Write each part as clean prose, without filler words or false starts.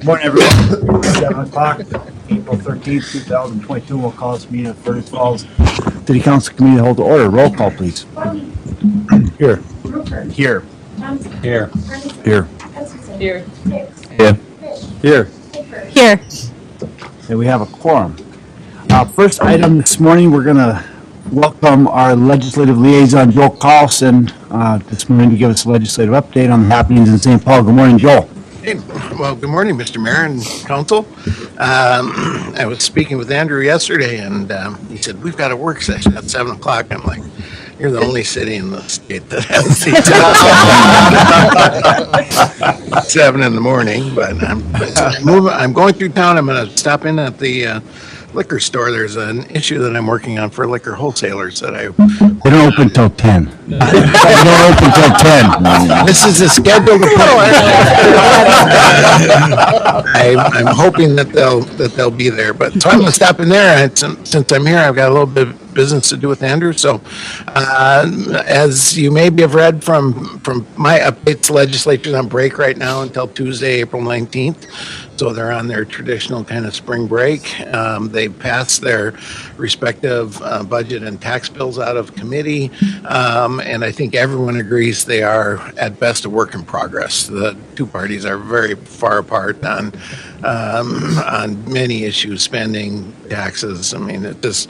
Morning, everyone. 7 o'clock, April 13th, 2022. We'll call this meeting of Fergus Falls City Council Committee to hold the order. Roll call, please. Here. Here. Here. Here. Here. Yeah. Here. Here. And we have a quorum. First item this morning, we're going to welcome our legislative liaison, Joel Carlson, this morning to give us a legislative update on the happenings in St. Paul. Good morning, Joel. Hey, well, good morning, Mr. Mayor and Council. I was speaking with Andrew yesterday, and he said, we've got a work session at 7 o'clock. I'm like, you're the only city in the state that has seats at 7 in the morning, but I'm going through town. I'm going to stop in at the liquor store. There's an issue that I'm working on for liquor wholesalers that They don't open till 10. They don't open till 10. This is a scheduled appointment. I'm hoping that they'll be there, but so I'm gonna stop in there. Since I'm here, I've got a little bit of business to do with Andrew. So, as you maybe have read from my updates, the legislature's on break right now until Tuesday, April 19th. So they're on their traditional kind of spring break. They passed their respective budget and tax bills out of committee, and I think everyone agrees they are at best a work in progress. The two parties are very far apart on many issues, spending, taxes. I mean, it just.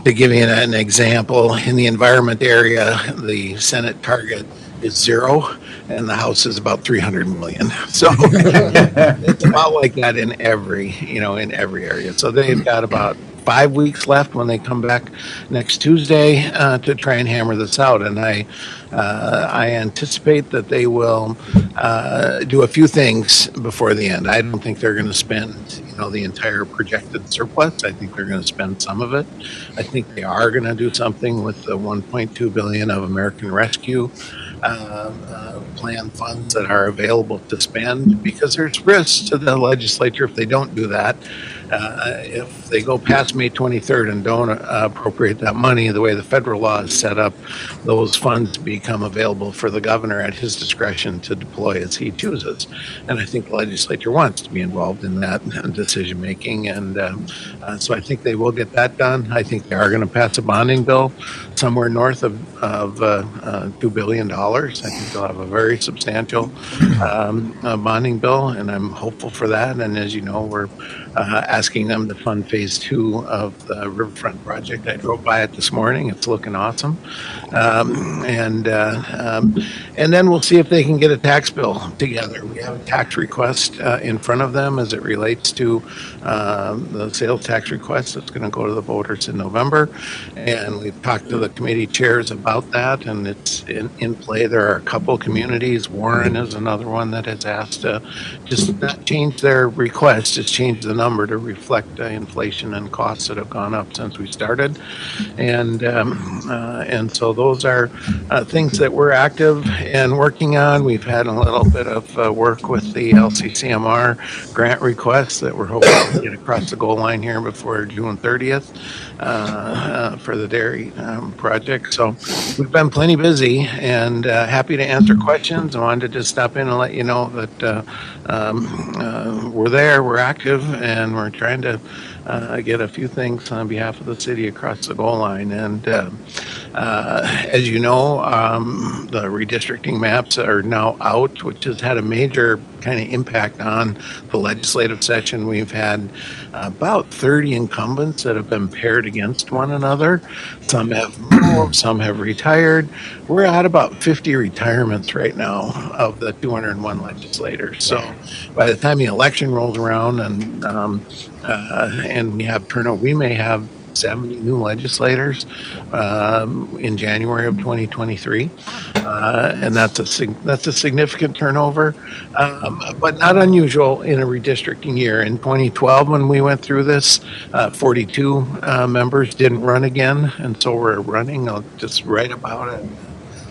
To give you an example, in the environment area, the Senate target is 0, and the House is about 300 million. So it's about like that in every area. So they've got about 5 weeks left when they come back next Tuesday to try and hammer this out. And I anticipate that they will do a few things before the end. I don't think they're going to spend the entire projected surplus. I think they're going to spend some of it. I think they are going to do something with the 1.2 billion of American Rescue plan funds that are available to spend, because there's risks to the legislature if they don't do that. If they go past May 23rd and don't appropriate that money, the way the federal law is set up, those funds become available for the governor at his discretion to deploy as he chooses. And I think the legislature wants to be involved in that decision making. And so I think they will get that done. I think they are going to pass a bonding bill somewhere north of $2 billion. I think they'll have a very substantial bonding bill, and I'm hopeful for that. And as you know, we're asking them to fund phase 2 of the Riverfront project. I drove by it this morning. It's looking awesome. And then we'll see if they can get a tax bill together. We have a tax request in front of them as it relates to the sales tax request that's going to go to the voters in November. And we've talked to the committee chairs about that, and it's in play. There are a couple communities. Warren is another one that has asked to just not change their request, just change the number to reflect inflation and costs that have gone up since we started. And so those are things that we're active and working on. We've had a little bit of work with the LCCMR grant requests that we're hoping to get across the goal line here before June 30th for the dairy project. So we've been plenty busy and happy to answer questions. I wanted to just stop in and let you know that we're there, we're active, and we're trying to get a few things on behalf of the city across the goal line. And as you know, the redistricting maps are now out, which has had a major kind of impact on the legislative session. We've had about 30 incumbents that have been paired against one another. Some have moved, some have retired. We're at about 50 retirements right now of the 201 legislators. So by the time the election rolls around and we have turnout, we may have 70 new legislators in January of 2023, and that's a significant turnover, but not unusual in a redistricting year. In 2012, when we went through this, 42 members didn't run again, and so we're running just right about it.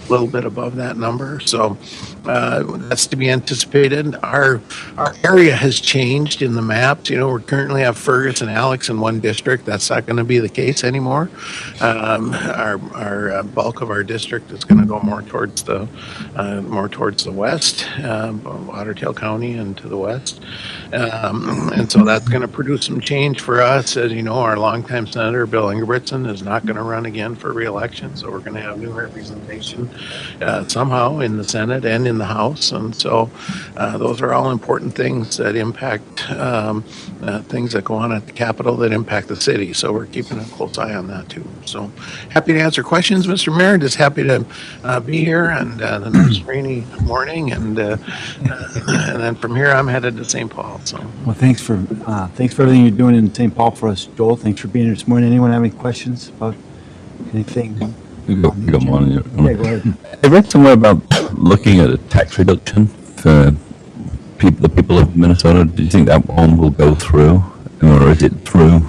A little bit above that number. So That's to be anticipated. Our area has changed in the maps. We currently have Fergus and Alex in one district. That's not going to be the case anymore. Our bulk of our district is going to go more towards the west, Otter Tail County and to the west. And so that's going to produce some change for us. As you know, our longtime senator, Bill Ingebrigtsen, is not going to run again for re-election. So we're going to have new representation somehow in the Senate and in the House. And so those are all important things that impact things that go on at the Capitol that impact the city. So we're keeping a close eye on that too. So happy to answer questions, Mr. Mayor. Just happy to be here, and the nice rainy morning. And then from here, I'm headed to St. Paul. So. Well, thanks for everything you're doing in St. Paul for us, Joel. Thanks for being here this morning. Anyone have any questions about anything? Good morning. Yeah, go ahead. I read somewhere about looking at a tax reduction for the people of Minnesota. Do you think that one will go through, or is it through?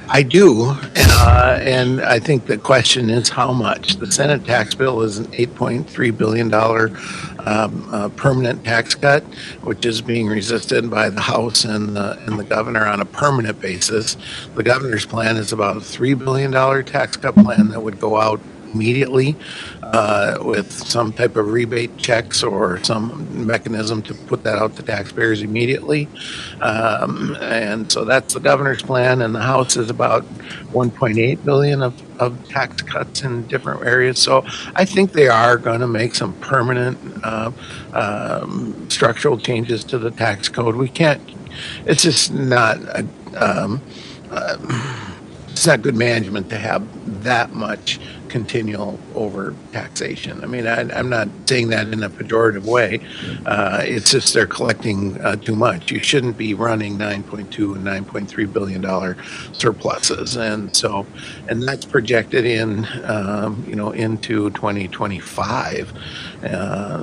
I do, and I think the question is how much. The Senate tax bill is an $8.3 billion permanent tax cut, which is being resisted by the House and the governor on a permanent basis. The governor's plan is about a $3 billion tax cut plan that would go out immediately with some type of rebate checks or some mechanism to put that out to taxpayers immediately. And so that's the governor's plan, and the House is about 1.8 billion of tax cuts in different areas. So I think they are going to make some permanent structural changes to the tax code. We can't, it's just not it's not good management to have that much continual over taxation. I mean, I'm not saying that in a pejorative way. It's just they're collecting too much. You shouldn't be running $9.2 and $9.3 billion surpluses, and that's projected in into 2025.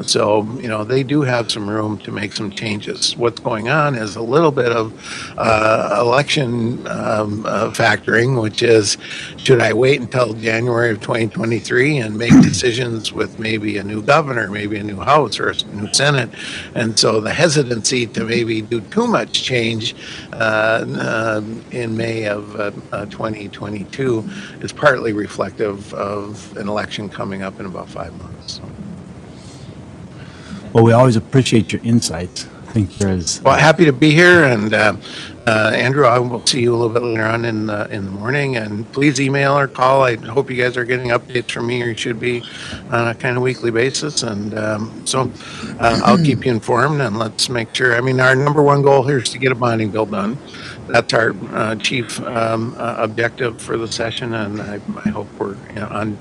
So they do have some room to make some changes. What's going on is a little bit of election factoring, which is, should I wait until January of 2023 and make decisions with maybe a new governor, maybe a new House or a new Senate? And so the hesitancy to maybe do too much change in May of 2022 is partly reflective of an election coming up in about 5 months. So. Well, we always appreciate your insights. I think there is. Well, happy to be here, and Andrew, I will see you a little bit later on in the morning, and please email or call. I hope you guys are getting updates from me, or you should be on a kind of weekly basis, and so I'll keep you informed, and let's make sure. I mean, our number one goal here is to get a bonding bill done. That's our chief objective for the session, and I hope we're on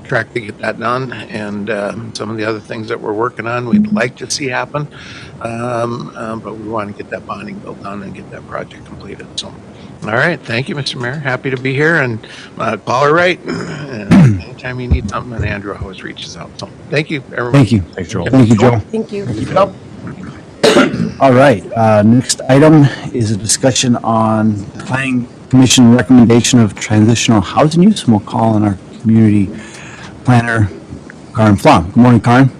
track to get that done, and some of the other things that we're working on we'd like to see happen, but we want to get that bonding bill done and get that project completed. So, all right, thank you, Mr. Mayor. Happy to be here, and call her right. And anytime you need something, and Andrew always reaches out. So thank you, everyone. Thank you. Thanks, Joel. Thank you, Joe. Thank you. All right, next item is a discussion on Planning Commission recommendation of transitional housing use, and we'll call on our community planner, Karen Flom. Good morning, Karen.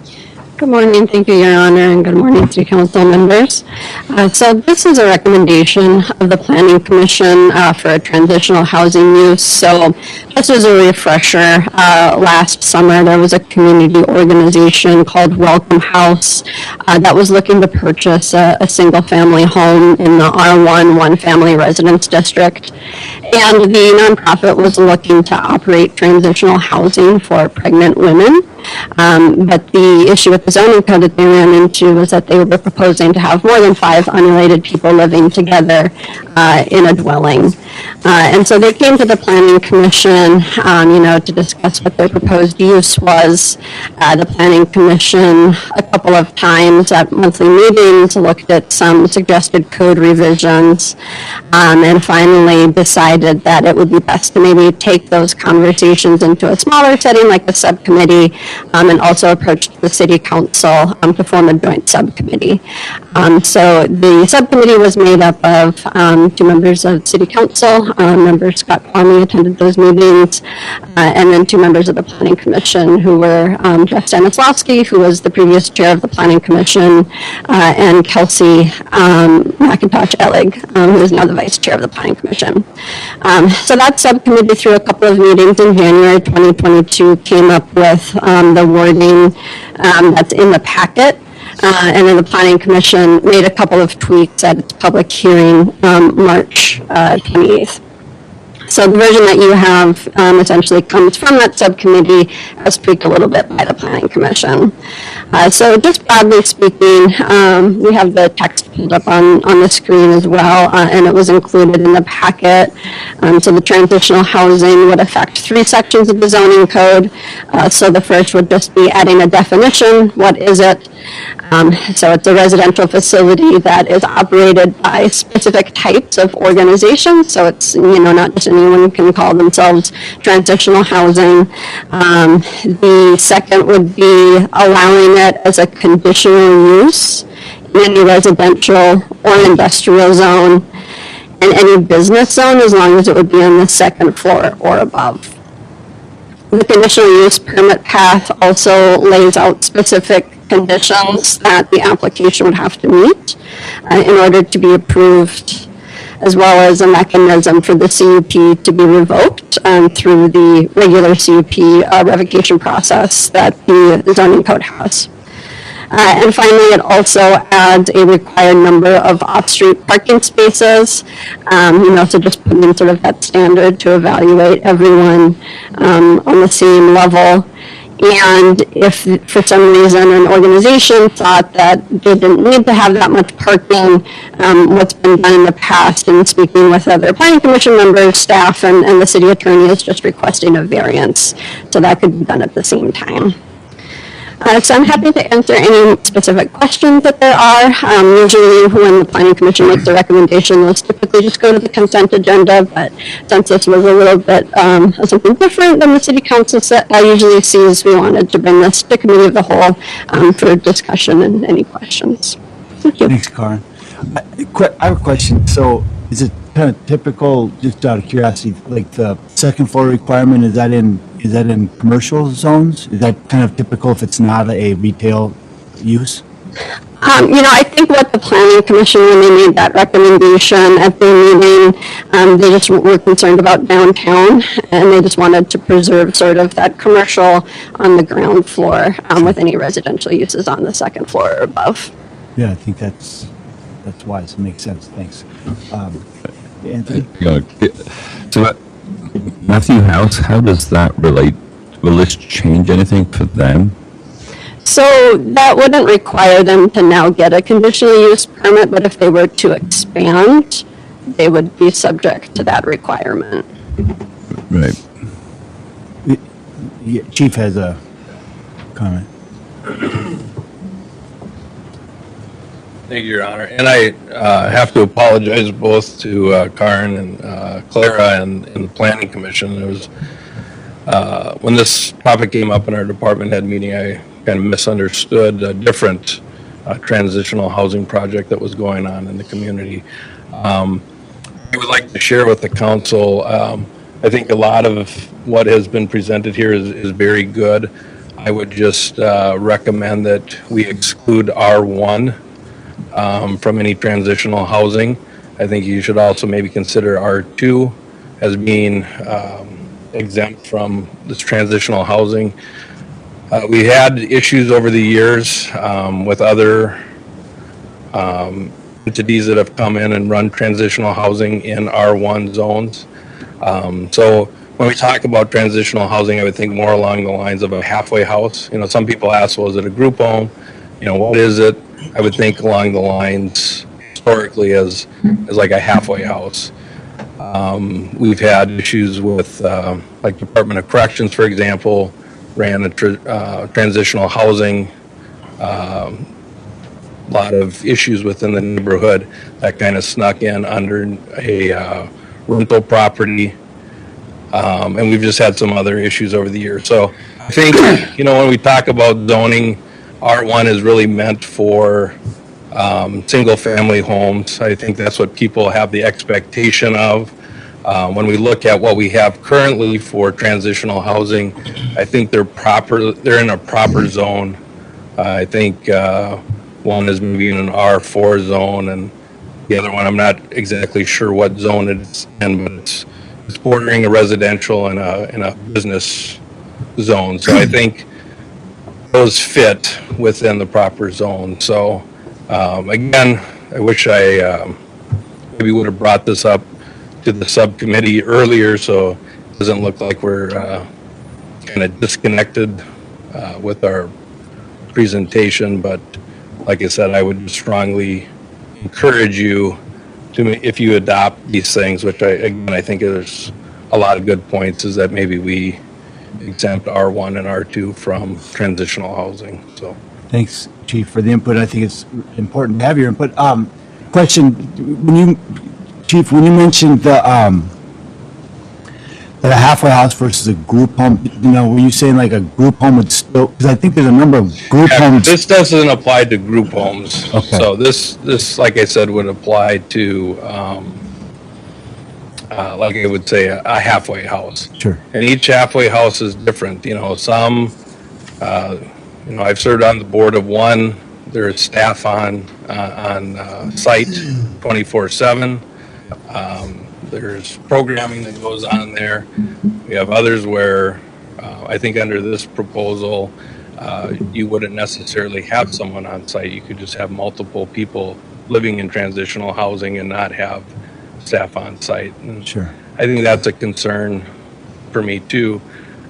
Good morning. Thank you, Your Honor, and good morning to council members. So this is a recommendation of the Planning Commission for a transitional housing use. So just as a refresher, last summer there was a community organization called Welcome House that was looking to purchase a single-family home in the R1 one-family residence district. And the nonprofit was looking to operate transitional housing for pregnant women. But the issue with the zoning code that they ran into was that they were proposing to have more than 5 unrelated people living together in a dwelling. And so they came to the Planning Commission, to discuss what their proposed use was. The Planning Commission, a couple of times at monthly meetings, looked at some suggested code revisions, and finally decided that it would be best to maybe take those conversations into a smaller setting like a subcommittee, and also approached the city council to form a joint subcommittee. So the subcommittee was made up of 2 members of city council, member Scott Kwame attended those meetings, and then 2 members of the planning commission who were Jeff Stanislawski, who was the previous chair of the planning commission, and Kelsey McIntosh Ellig, who is now the vice chair of the planning commission. So that subcommittee, through a couple of meetings in January 2022, came up with the wording that's in the packet. And then the Planning Commission made a couple of tweaks at its public hearing March 28th. So the version that you have essentially comes from that subcommittee, as tweaked a little bit by the Planning Commission. So just broadly speaking, we have the text pulled up on the screen as well, and it was included in the packet. So the transitional housing would affect 3 sections of the zoning code. So the first would just be adding a definition. What is it? So it's a residential facility that is operated by specific types of organizations. So it's, not just anyone can call themselves transitional housing. The second would be allowing it as a conditional use in any residential or industrial zone and any business zone, as long as it would be on the 2nd floor or above. The conditional use permit path also lays out specific conditions that the application would have to meet in order to be approved, as well as a mechanism for the CUP to be revoked through the regular CUP revocation process that the zoning code has. And finally, it also adds a required number of off-street parking spaces, so just putting in sort of that standard to evaluate everyone on the same level. And if for some reason an organization thought that they didn't need to have that much parking, what's been done in the past, and speaking with other planning commission members, staff, and the city attorney, is just requesting a variance. So that could be done at the same time. So I'm happy to answer any specific questions that there are. Usually when the Planning Commission makes a recommendation, those typically just go to the consent agenda, but since this was a little bit of something different than the City Council usually sees, we wanted to bring this to Committee of the Whole for discussion and any questions. Thank you. Thanks, Karen. I have a question. So is it kind of typical, just out of curiosity, like the 2nd floor requirement, is that in commercial zones? Is that kind of typical if it's not a retail use? I think what the Planning Commission, when they made that recommendation at their meeting, they just were concerned about downtown, and they just wanted to preserve sort of that commercial on the ground floor with any residential uses on the 2nd floor or above. Yeah, I think that's wise. It makes sense. Thanks. Anthony? So, Matthew House, how does that relate? Will this change anything for them? So that wouldn't require them to now get a conditional use permit, but if they were to expand, they would be subject to that requirement. Right. Chief has a comment. Thank you, Your Honor. And I have to apologize both to Karen and Clara and the Planning Commission. There was, when this topic came up in our department head meeting, I kind of misunderstood a different transitional housing project that was going on in the community. I would like to share with the council, I think a lot of what has been presented here is very good. I would just recommend that we exclude R1 from any transitional housing. I think you should also maybe consider R2 as being exempt from this transitional housing. We had issues over the years with other entities that have come in and run transitional housing in R1 zones. So when we talk about transitional housing, I would think more along the lines of a halfway house. Some people ask, well, is it a group home? What is it? I would think along the lines historically as like a halfway house. We've had issues with like Department of Corrections, for example, ran a transitional housing, a lot of issues within the neighborhood that kind of snuck in under a rental property. And we've just had some other issues over the years. So I think, when we talk about zoning, R1 is really meant for single-family homes. I think that's what people have the expectation of. When we look at what we have currently for transitional housing, I think they're in a proper zone. I think one is maybe in an R4 zone, and the other one, I'm not exactly sure what zone it's in, but it's bordering a residential and a business zone. So I think those fit within the proper zone. So again, I wish I maybe would have brought this up to the subcommittee earlier, so it doesn't look like we're kind of disconnected with our presentation. But like I said, I would strongly encourage you to, if you adopt these things, which I think there's a lot of good points, is that maybe we exempt R1 and R2 from transitional housing. So Thanks, Chief, for the input. I think it's important to have your input. Question, Chief, when you mentioned the halfway house versus a group home, were you saying like a group home would still, because I think there's a number of group homes. this doesn't apply to group homes. Okay. So this, like I said, would apply to, like I would say, a halfway house. Sure. And each halfway house is different. Some, I've served on the board of one. There's staff on site 24/7. There's programming that goes on there. We have others where I think under this proposal, you wouldn't necessarily have someone on site. You could just have multiple people living in transitional housing and not have staff on site. And Sure. I think that's a concern for me too.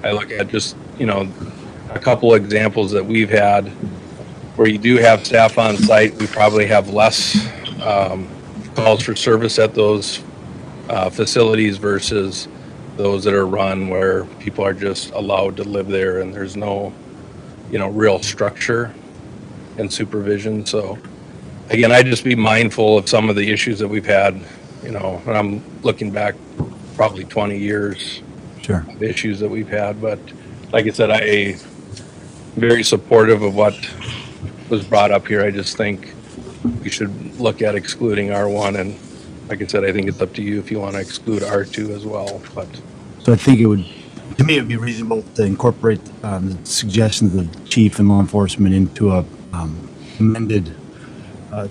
I look at just, a couple examples that we've had where you do have staff on site. We probably have less calls for service at those facilities versus those that are run where people are just allowed to live there and there's no, real structure and supervision. So again, I just be mindful of some of the issues that we've had, and I'm looking back probably 20 years Sure. of issues that we've had. But like I said, I'm very supportive of what was brought up here. I just think we should look at excluding R1, and like I said, I think it's up to you if you want to exclude R2 as well. But So I think to me, it would be reasonable to incorporate the suggestions of the chief and law enforcement into a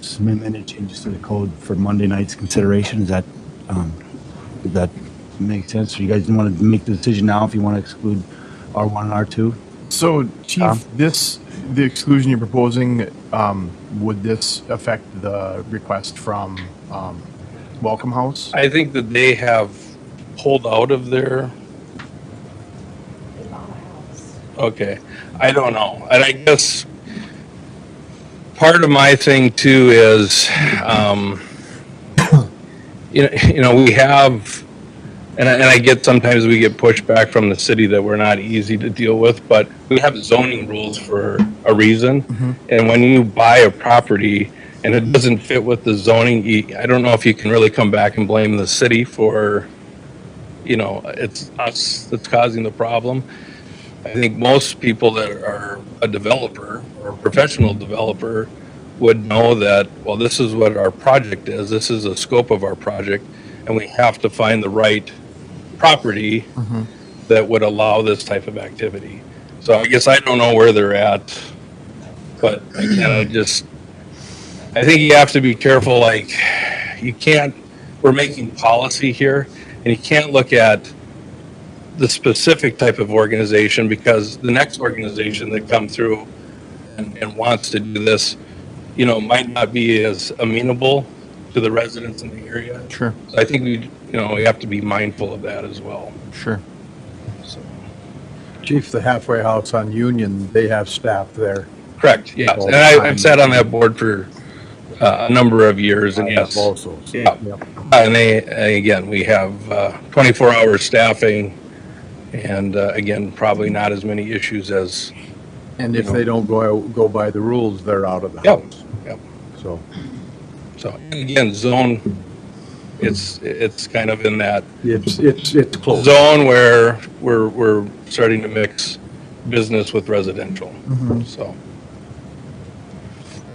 some amended changes to the code for Monday night's consideration. Does that make sense? So you guys want to make the decision now if you want to exclude R1 and R2? So, Chief, the exclusion you're proposing, would this affect the request from Welcome House? I think that they have pulled out of their. Okay, I don't know, and I guess part of my thing too is, we have, and I get sometimes we get pushback from the city that we're not easy to deal with, but we have zoning rules for a reason. Mm-hmm. And when you buy a property and it doesn't fit with the zoning, I don't know if you can really come back and blame the city for, it's us that's causing the problem. I think most people that are a developer or a professional developer would know that, well, this is what our project is. This is the scope of our project, and we have to find the right property that would allow this type of activity. So I guess I don't know where they're at, but again, I think you have to be careful. Like, we're making policy here, and you can't look at the specific type of organization, because the next organization that comes through and wants to do this, might not be as amenable to the residents in the area. Sure, So I think we have to be mindful of that as well. sure. So, Chief, the halfway house on Union, they have staff there. correct. Yes, and I've sat on that board for a number of years, and yes. Also. So, Yeah. yep. And again, we have 24-hour staffing, and again, probably not as many issues as. And if they don't go by the rules, they're out of the Yep. house. Yep. So, So and again, zone, it's kind of in that it's close. zone where we're starting to mix business with residential, so.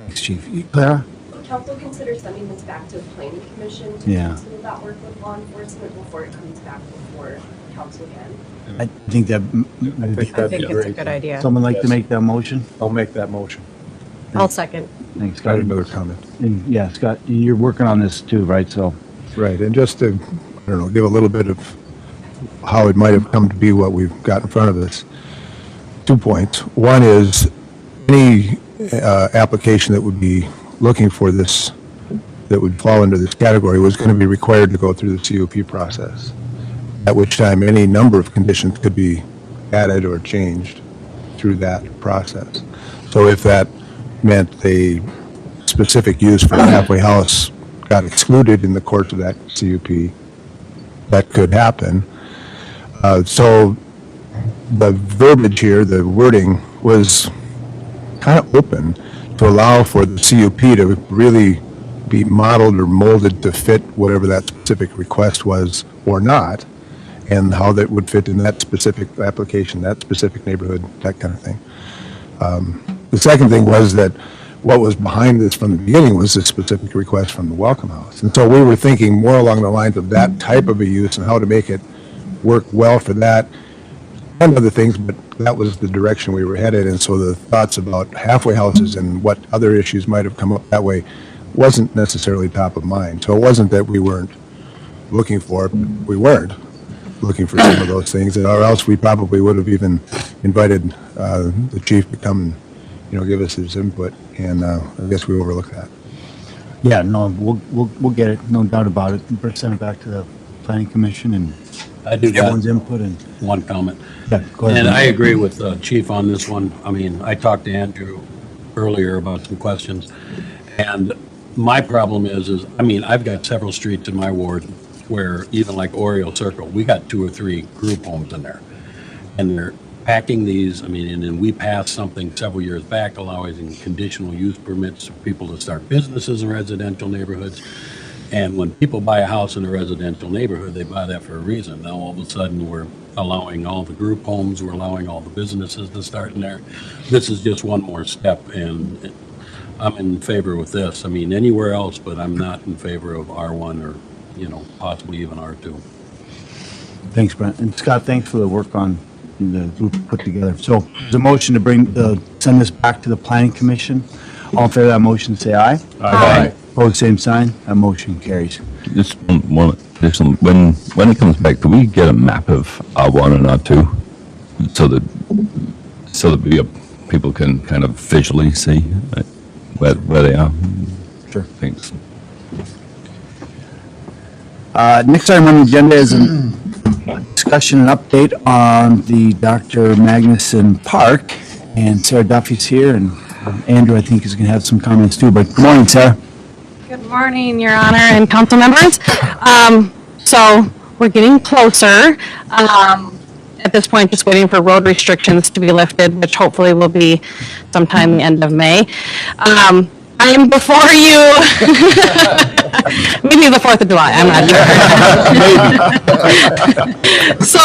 Thanks, Chief. Clara? Will council consider sending this back to the planning commission to Yeah. do some of that work with law enforcement before it comes back before council again? I think that, I think that'd be it's a great. good idea. someone like to make that motion? I'll make that motion. I'll second. Thanks, Got Scott. another comment. And yeah, Scott, you're working on this too, right? So, Right, and just to, I don't know, give a little bit of how it might have come to be what we've got in front of us. 2 points. One is any application that would be looking for this, that would fall into this category was going to be required to go through the CUP process, at which time any number of conditions could be added or changed through that process. So if that meant a specific use for a halfway house got excluded in the course of that CUP, that could happen. So the verbiage here, the wording, was kind of open to allow for the CUP to really be modeled or molded to fit whatever that specific request was or not, and how that would fit in that specific application, that specific neighborhood, that kind of thing. The second thing was that what was behind this from the beginning was a specific request from the Welcome House. And so we were thinking more along the lines of that type of a use and how to make it work well for that and other things, but that was the direction we were headed. And so the thoughts about halfway houses and what other issues might have come up that way wasn't necessarily top of mind. So it wasn't that we weren't looking for it, we weren't looking for some of those things, or else we probably would have even invited the chief to come and, give us his input, and I guess we overlooked that. yeah, no, we'll get it, no doubt about it. First send it back to the planning commission and I do got everyone's input and, one comment. yeah, go ahead. And I agree with Chief on this one. I mean, I talked to Andrew earlier about some questions. And my problem is, I mean, I've got several streets in my ward where even like Oriole Circle, we got 2 or 3 group homes in there. And they're packing these, I mean, and then we passed something several years back allowing conditional use permits for people to start businesses in residential neighborhoods. And when people buy a house in a residential neighborhood, they buy that for a reason. Now, all of a sudden, we're allowing all the group homes, we're allowing all the businesses to start in there. This is just one more step, and I'm in favor with this. I mean, anywhere else, but I'm not in favor of R1 or, possibly even R2. Thanks, Brent. And Scott, thanks for the work on the group put together. So there's a motion to send this back to the planning commission. All in favor of that motion, say aye. Aye. Opposed, same sign. That motion carries. Just one additional, when it comes back, do we get a map of R1 and R2 so that people can kind of visually see where they are? Sure. Thanks. Next item on the agenda is a discussion and update on the Dr. Magnuson Park. And Sarah Duffy's here, and Andrew, I think, is going to have some comments too. But good morning, Sarah. Good morning, Your Honor and council members. So we're getting closer. At this point, just waiting for road restrictions to be lifted, which hopefully will be sometime the end of May. I am before you, maybe the 4th of July, I'm not sure. So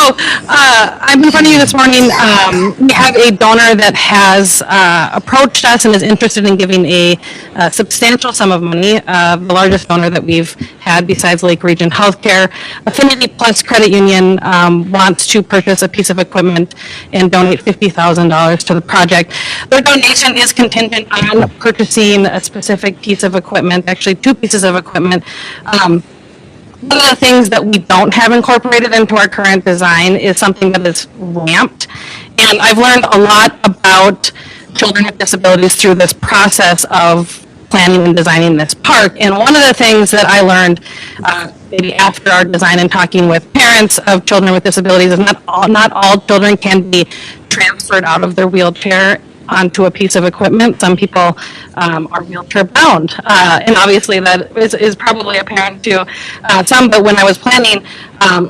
I'm in front of you this morning. We have a donor that has approached us and is interested in giving a substantial sum of money. The largest donor that we've had besides Lake Region Healthcare. Affinity Plus Credit Union wants to purchase a piece of equipment and donate $50,000 to the project. Their donation is contingent on purchasing a specific piece of equipment, actually 2 pieces of equipment. One of the things that we don't have incorporated into our current design is something that is ramped. And I've learned a lot about children with disabilities through this process of planning and designing this park. And one of the things that I learned maybe after our design and talking with parents of children with disabilities is not all children can be transferred out of their wheelchair onto a piece of equipment. Some people are wheelchair bound, and obviously that is probably apparent to some. But when I was planning, all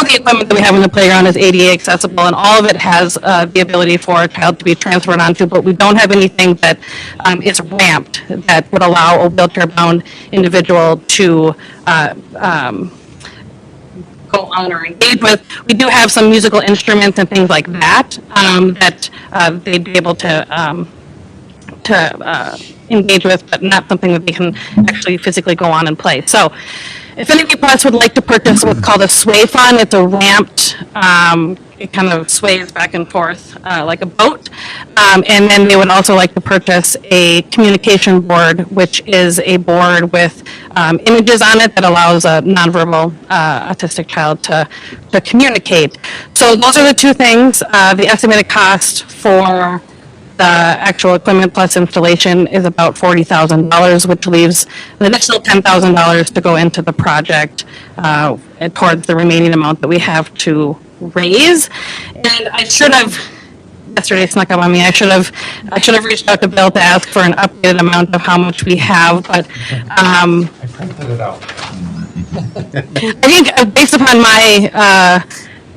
of the equipment that we have in the playground is ADA accessible, and all of it has the ability for a child to be transferred onto. But we don't have anything that is ramped that would allow a wheelchair bound individual to go go on or engage with. We do have some musical instruments and things like that they'd be able to engage with, but not something that they can actually physically go on and play. So Affinity Plus would like to purchase what's called a sway fun. It's a ramped, it kind of sways back and forth like a boat. And then they would also like to purchase a communication board, which is a board with images on it that allows a nonverbal autistic child to communicate. So those are the two things. The estimated cost for the actual equipment plus installation is about $40,000, which leaves an additional $10,000 to go into the project and towards the remaining amount that we have to raise. And I should have, yesterday snuck up on me, I should have reached out to Bill to ask for an updated amount of how much we have, but I printed it out. I think based upon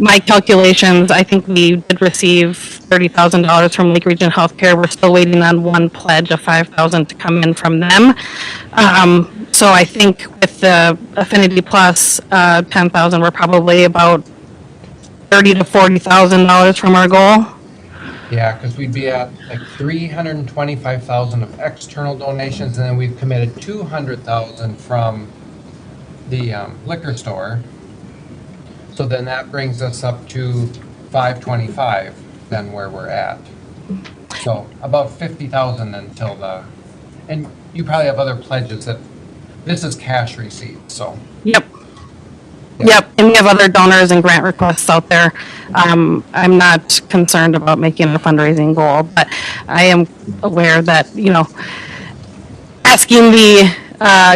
my calculations, I think we did receive $30,000 from Lake Region Healthcare. We're still waiting on one pledge of $5,000 to come in from them. So I think with the Affinity Plus 10,000, we're probably about $30,000 to $40,000 from our goal. Yeah, because we'd be at like 325,000 of external donations, and then we've committed 200,000 from the liquor store. So then that brings us up to 525, then where we're at. So about 50,000 until and you probably have other pledges that, this is cash receipts, so. Yep. Yep, and we have other donors and grant requests out there. I'm not concerned about making a fundraising goal, but I am aware that, asking the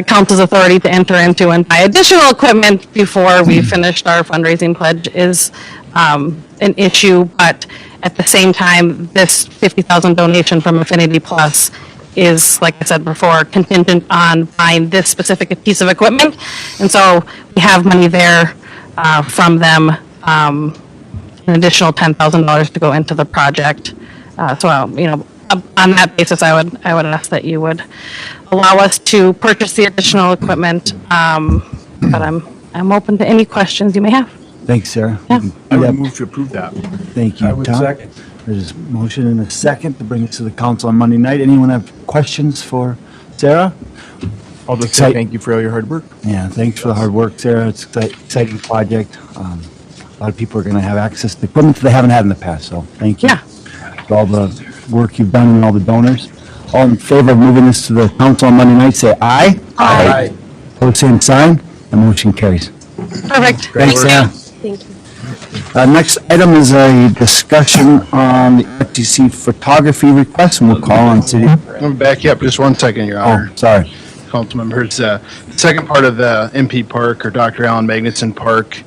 council's authority to enter into and buy additional equipment before we finished our fundraising pledge is an issue, but at the same time, this 50,000 donation from Affinity Plus is, like I said before, contingent on buying this specific piece of equipment. And so we have money there from them, an additional $10,000 to go into the project. So, on that basis, I would ask that you would allow us to purchase the additional equipment. But I'm open to any questions you may have. Thanks, Sarah. Yeah. I would move to approve that. Thank you, I would Tom. second. There's a motion and a second to bring it to the council on Monday night. Anyone have questions for Sarah? I'll just say thank you for all your hard work. Yeah, thanks for the hard work, Sarah. It's an exciting project. A lot of people are going to have access to equipment that they haven't had in the past, so thank you. Yeah. For all the work you've done and all the donors. All in favor of moving this to the council on Monday night, say aye. Aye. Pose same sign. The motion carries. Perfect. Thanks, Sarah. Thank you. Next item is a discussion on the RTC photography request, and we'll call on city. I'm gonna back you up just 1 second, Your Honor. Oh, sorry. Council members, the second part of the MP Park or Dr. Allen Magnuson Park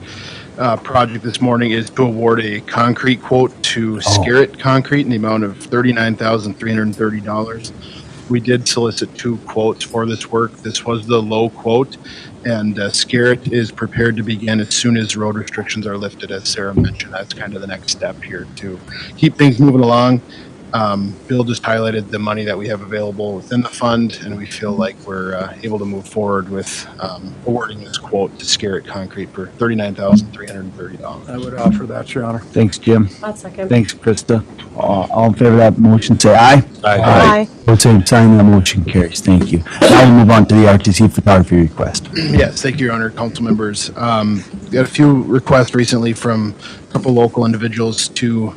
project this morning is to award a concrete quote to Scarrett Concrete in the amount of $39,330. We did solicit 2 quotes for this work. This was the low quote, and Scarrett is prepared to begin as soon as road restrictions are lifted, as Sarah mentioned. That's kind of the next step here to keep things moving along. Bill just highlighted the money that we have available within the fund, and we feel like we're able to move forward with awarding this quote to Scarrett Concrete for $39,330. I would offer that, Your Honor. Thanks, Jim. I'll second. Thanks, Krista. All in favor of that motion, say aye. Aye. Pose same sign, the motion carries. Thank you. Now we'll move on to the RTC photography request. Yes, thank you, Your Honor, council members. Got a few requests recently from a couple local individuals to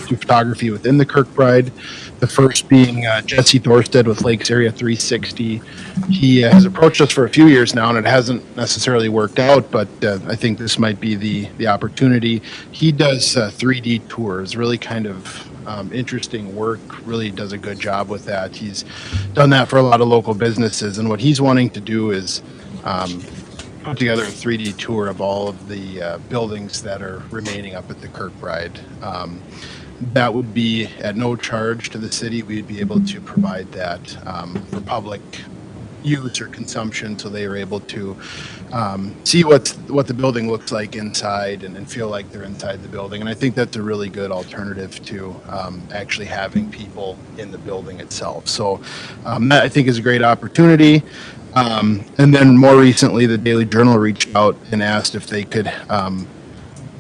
do photography within the Kirkbride. The first being Jesse Thorstead with Lakes Area 360. He has approached us for a few years now, and it hasn't necessarily worked out, but I think this might be the opportunity. He does 3D tours, really kind of interesting work, really does a good job with that. He's done that for a lot of local businesses, and what he's wanting to do is put together a 3D tour of all of the buildings that are remaining up at the Kirkbride. That would be at no charge to the city. We'd be able to provide that for public use or consumption, so they are able to see what the building looks like inside and feel like they're inside the building. And I think that's a really good alternative to actually having people in the building itself. So that I think is a great opportunity. And then more recently, the Daily Journal reached out and asked if they could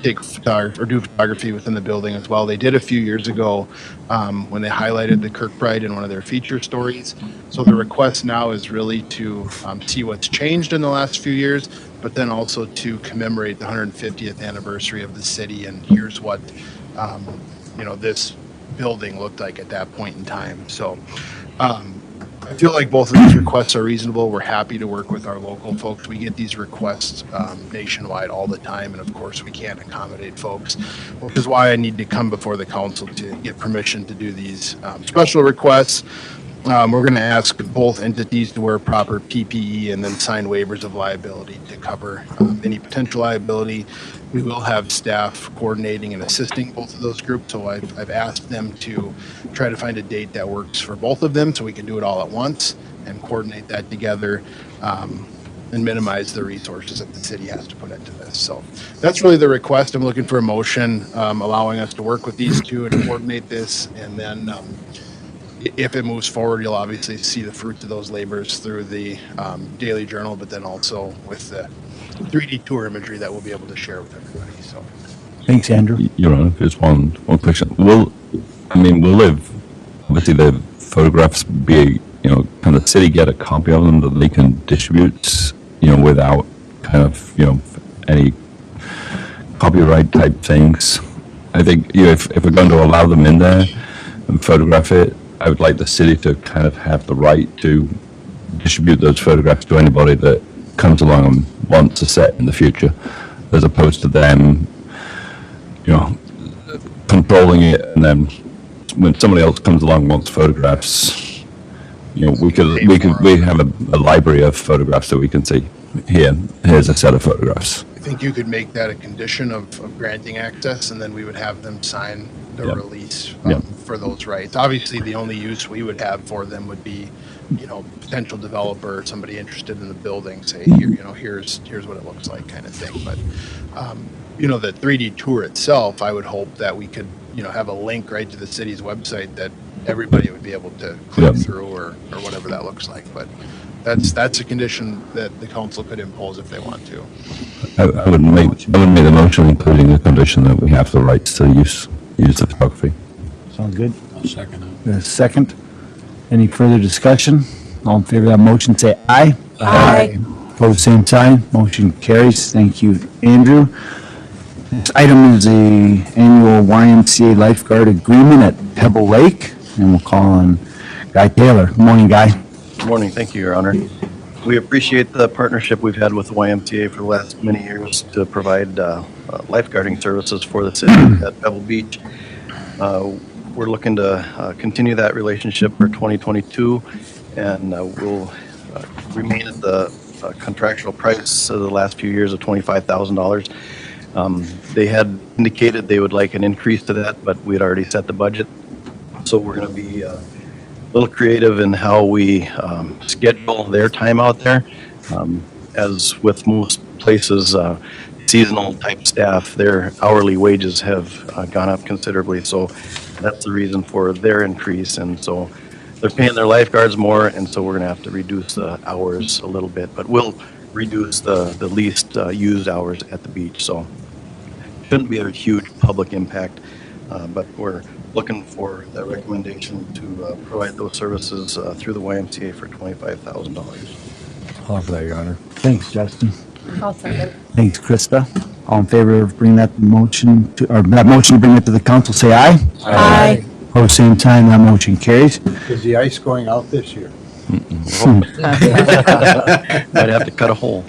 take photography or do photography within the building as well. They did a few years ago when they highlighted the Kirkbride in one of their feature stories. So the request now is really to see what's changed in the last few years, but then also to commemorate the 150th anniversary of the city. And here's what this building looked like at that point in time. So I feel like both of these requests are reasonable. We're happy to work with our local folks. We get these requests nationwide all the time, and of course, we can't accommodate folks, which is why I need to come before the council to get permission to do these special requests. We're going to ask both entities to wear proper PPE and then sign waivers of liability to cover any potential liability. We will have staff coordinating and assisting both of those groups, so I've asked them to try to find a date that works for both of them so we can do it all at once and coordinate that together and minimize the resources that the city has to put into this. So that's really the request. I'm looking for a motion allowing us to work with these two and coordinate this, and then if it moves forward, you'll obviously see the fruits of those labors through the Daily Journal, but then also with the 3D tour imagery that we'll be able to share with everybody. So, Thanks, Andrew. Your Honor, just one question. Will obviously the photographs be, can the city get a copy of them that they can distribute, without kind of, any copyright type things? I think, if we're going to allow them in there and photograph it, I would like the city to kind of have the right to distribute those photographs to anybody that comes along and wants a set in the future, as opposed to them, controlling it, and then when somebody else comes along and wants photographs, we have a library of photographs that we can say, here's a set of photographs. I think you could make that a condition of granting access, and then we would have them sign the release for those rights. Obviously, the only use we would have for them would be, potential developer, somebody interested in the building, say, here's what it looks like, kind of thing. But the 3D tour itself, I would hope that we could, have a link right to the city's website that everybody would be able to click through or whatever that looks like. But that's a condition that the council could impose if they want to. I would make the motion including the condition that we have the rights to use the photography. Sounds good. I'll second it. A second. Any further discussion? All in favor of that motion, say aye. Aye. Opposed, same sign. Motion carries. Thank you, Andrew. This item is a annual YMCA Lifeguard agreement at Pebble Lake, and we'll call on Guy Taylor. Good morning, Guy. Good morning. Thank you, Your Honor. We appreciate the partnership we've had with the YMCA for the last many years to provide lifeguarding services for the city at Pebble Beach. We're looking to continue that relationship for 2022, and we'll remain at the contractual price of the last few years of $25,000. They had indicated they would like an increase to that, but we had already set the budget. So we're going to be a little creative in how we schedule their time out there. As with most places, seasonal type staff, their hourly wages have gone up considerably. So that's the reason for their increase. And so they're paying their lifeguards more, and so we're going to have to reduce the hours a little bit. But we'll reduce the least used hours at the beach. So it shouldn't be a huge public impact, but we're looking for that recommendation to provide those services through the YMCA for $25,000. I'll offer that, Your Honor. Thanks, Justin. I'll second. Thanks, Krista. All in favor of bringing that motion to bring it to the council, say aye. Aye. Opposed, same sign. That motion carries. Is the ice going out this year? Might have to cut a hole.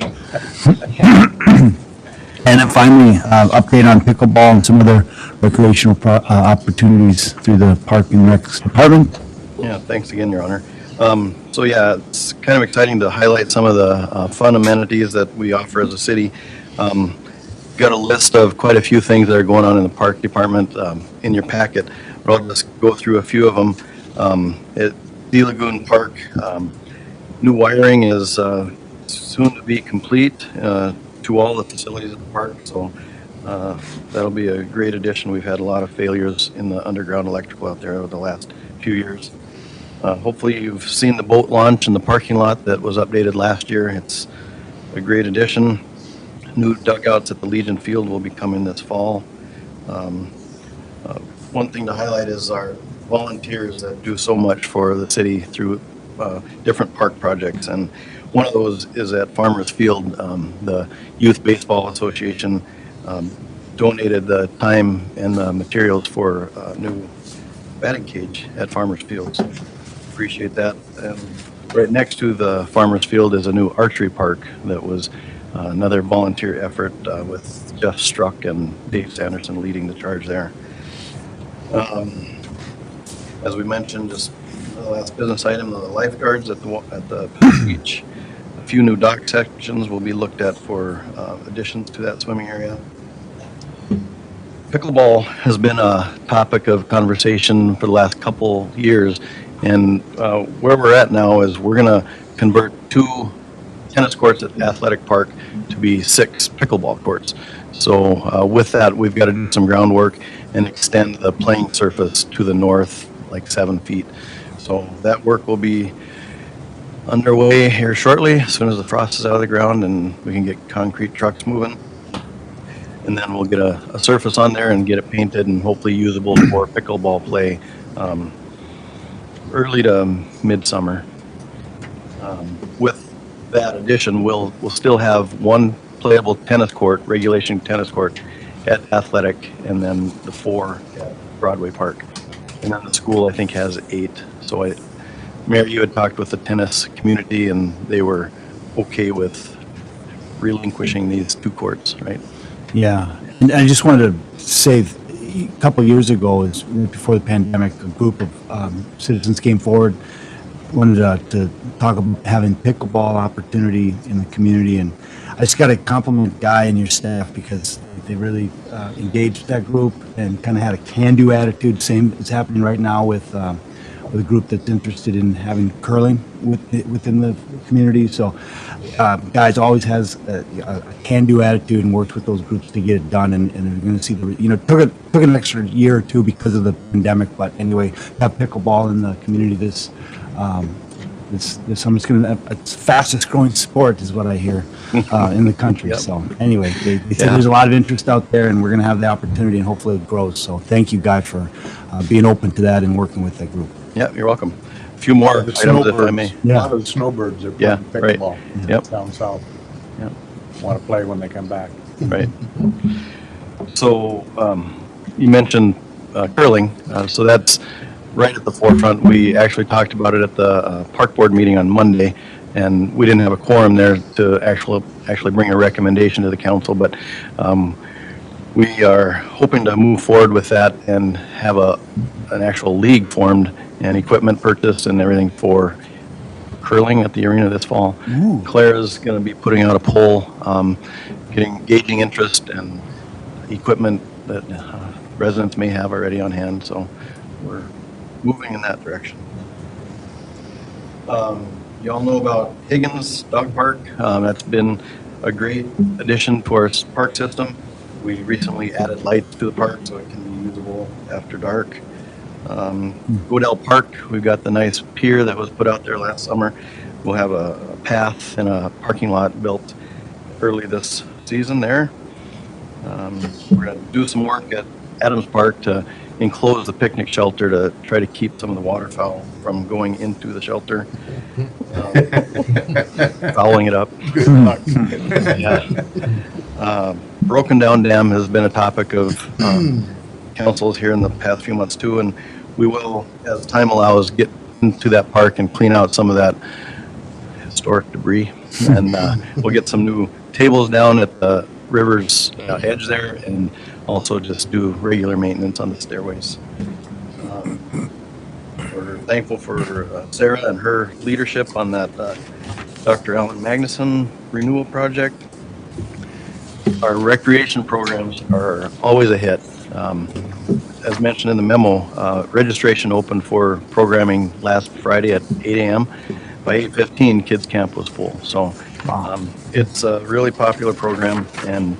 And then finally, update on pickleball and some other recreational opportunities through the Park and Rec Department. Yeah, thanks again, Your Honor. So yeah, it's kind of exciting to highlight some of the fun amenities that we offer as a city. Got a list of quite a few things that are going on in the Park Department in your packet. But I'll just go through a few of them. At Sea Lagoon Park, new wiring is soon to be complete to all the facilities at the park. So that'll be a great addition. We've had a lot of failures in the underground electrical out there over the last few years. Hopefully you've seen the boat launch in the parking lot that was updated last year. It's a great addition. New dugouts at the Legion Field will be coming this fall. One thing to highlight is our volunteers that do so much for the city through different park projects. And one of those is at Farmers Field. The Youth Baseball Association donated the time and the materials for a new batting cage at Farmers Field. So appreciate that. And right next to the Farmers Field is a new archery park that was another volunteer effort with Jeff Struck and Dave Sanderson leading the charge there. As we mentioned, just the last business item, the lifeguards at the beach. A few new dock sections will be looked at for additions to that swimming area. Pickleball has been a topic of conversation for the last couple years, and where we're at now is we're going to convert 2 tennis courts at Athletic Park to be 6 pickleball courts. So with that, we've got to do some groundwork and extend the playing surface to the north like 7 feet. So that work will be underway here shortly, as soon as the frost is out of the ground and we can get concrete trucks moving. And then we'll get a surface on there and get it painted and hopefully usable for pickleball play early to midsummer. With that addition, we'll still have 1 playable tennis court, regulation tennis court at Athletic, and then the 4 at Broadway Park. And then the school, I think, has 8. So Mayor, you had talked with the tennis community, and they were okay with relinquishing these 2 courts, right? Yeah, and I just wanted to say, a couple of years ago, is before the pandemic, a group of citizens came forward, wanted to talk about having pickleball opportunity in the community, and I just got to compliment Guy and your staff because they really engaged that group and kind of had a can-do attitude. Same is happening right now with a group that's interested in having curling within the community. So Guys always has a can-do attitude and works with those groups to get it done, and they're going to see took an extra year or 2 because of the pandemic, but anyway, have pickleball in the community this summer. It's fastest growing sport is what I hear in the country. Yep. So anyway, they said there's a lot of interest out there, and we're going to have the opportunity, and hopefully it grows. So thank you, Guy, for being open to that and working with that group. Yeah, you're welcome. A few more The items, if I may. snowbirds, a lot of the snowbirds are Yeah, playing right. pickleball Yep. down south. Yep. Want to play when they come back. Right. So you mentioned curling, so that's right at the forefront. We actually talked about it at the park board meeting on Monday, and we didn't have a quorum there to actually bring a recommendation to the council, but we are hoping to move forward with that and have an actual league formed and equipment purchased and everything for curling at the arena this fall. Clara's going to be putting out a poll, gauging interest and equipment that residents may have already on hand. So we're moving in that direction. You all know about Higgins Dog Park. That's been a great addition to our park system. We recently added lights to the park so it can be usable after dark. Godell Park, we've got the nice pier that was put out there last summer. We'll have a path and a parking lot built early this season there. We're going to do some work at Adams Park to enclose the picnic shelter to try to keep some of the waterfowl from going into the shelter, fouling it up. Good luck. Yeah. Broken down dam has been a topic of councils here in the past few months too, and we will, as time allows, get into that park and clean out some of that historic debris, and we'll get some new tables down at the river's edge there, and also just do regular maintenance on the stairways. We're thankful for Sarah and her leadership on that Dr. Alan Magnuson renewal project. Our recreation programs are always a hit. As mentioned in the memo, registration opened for programming last Friday at 8 a.m. By 8:15, Kids Camp was full. So it's a really popular program, and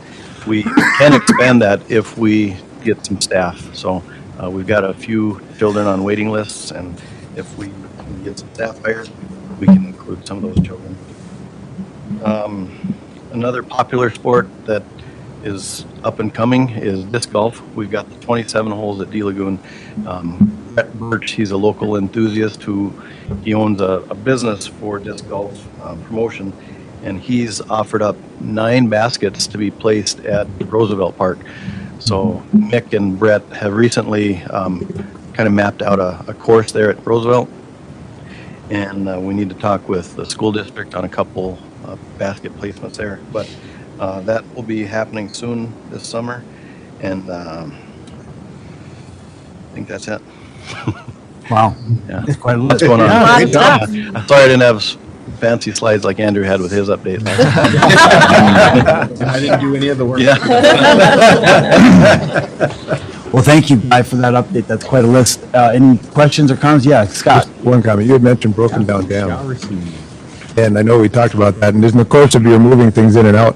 we can expand that if we get some staff. So we've got a few children on waiting lists, and if we we get some staff hired, we can include some of those children. Another popular sport that is up and coming is disc golf. We've got the 27 holes at D Lagoon. Brett Birch, he's a local enthusiast he owns a business for disc golf promotion, and he's offered up 9 baskets to be placed at Roosevelt Park. So Mick and Brett have recently kind of mapped out a course there at Roosevelt, and we need to talk with the school district on a couple basket placements there. But that will be happening soon this summer, and I think that's it. Wow. Yeah. That's quite a What's list. going on? Yeah, great job. I'm sorry I didn't have fancy slides like Andrew had with his update. I didn't do any of the work. Yeah. Well, thank you, Guy, for that update. That's quite a list. Any questions or comments? Yeah, Scott. One comment, you had mentioned broken down dams. And I know we talked about that, and in the course of your moving things in and out,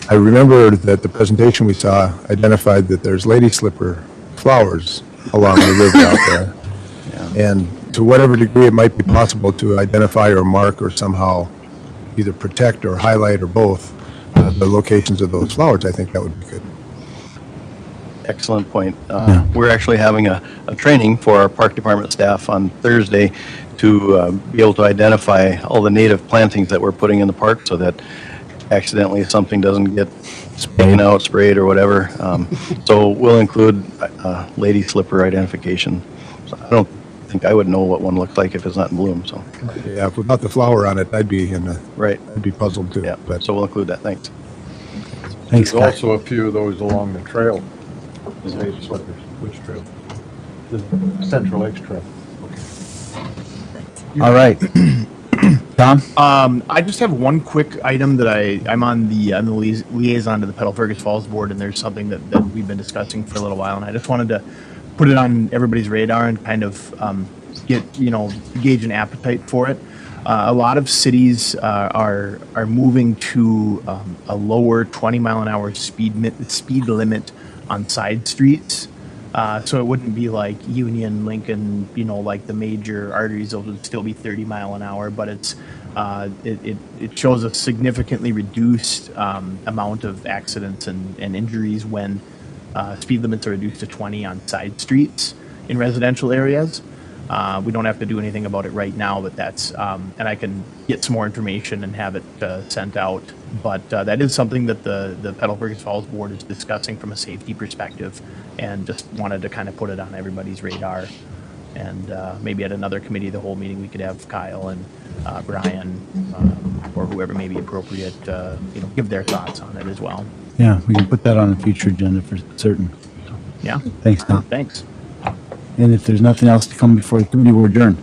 I remember that the presentation we saw identified that there's lady slipper flowers along the river out there. And to whatever degree it might be possible to identify or mark or somehow either protect or highlight or both the locations of those flowers, I think that would be good. Excellent point. We're actually having a training for our park department staff on Thursday to be able to identify all the native plantings that we're putting in the park so that accidentally something doesn't get taken out, sprayed, or whatever. So we'll include lady slipper identification. So I don't think I would know what one looks like if it's not in bloom. So Yeah, without the flower on it, I'd be right, I'd be puzzled too. yeah. But So we'll include that. Thanks. Thanks, There's Scott. also a few of those along the trail. Which trail? The Central Lakes Trail. All right. Tom? I just have one quick item that I'm on the liaison to the Fergus Falls board, and there's something that we've been discussing for a little while, and I just wanted to put it on everybody's radar and kind of gauge an appetite for it. A lot of cities are moving to a lower 20-mile-an-hour speed limit on side streets. So it wouldn't be like Union, Lincoln, like the major arteries. Those would still be 30 mile an hour, but it shows a significantly reduced amount of accidents and injuries when speed limits are reduced to 20 on side streets in residential areas. We don't have to do anything about it right now, but that's, and I can get some more information and have it sent out. But that is something that the Fergus Falls board is discussing from a safety perspective, and just wanted to kind of put it on everybody's radar. And maybe at another committee of the whole meeting, we could have Kyle and Brian or whoever may be appropriate, give their thoughts on it as well. Yeah, we can put that on a future agenda for certain. Yeah. Thanks, Tom. Thanks. And if there's nothing else to come before the committee, we're adjourned.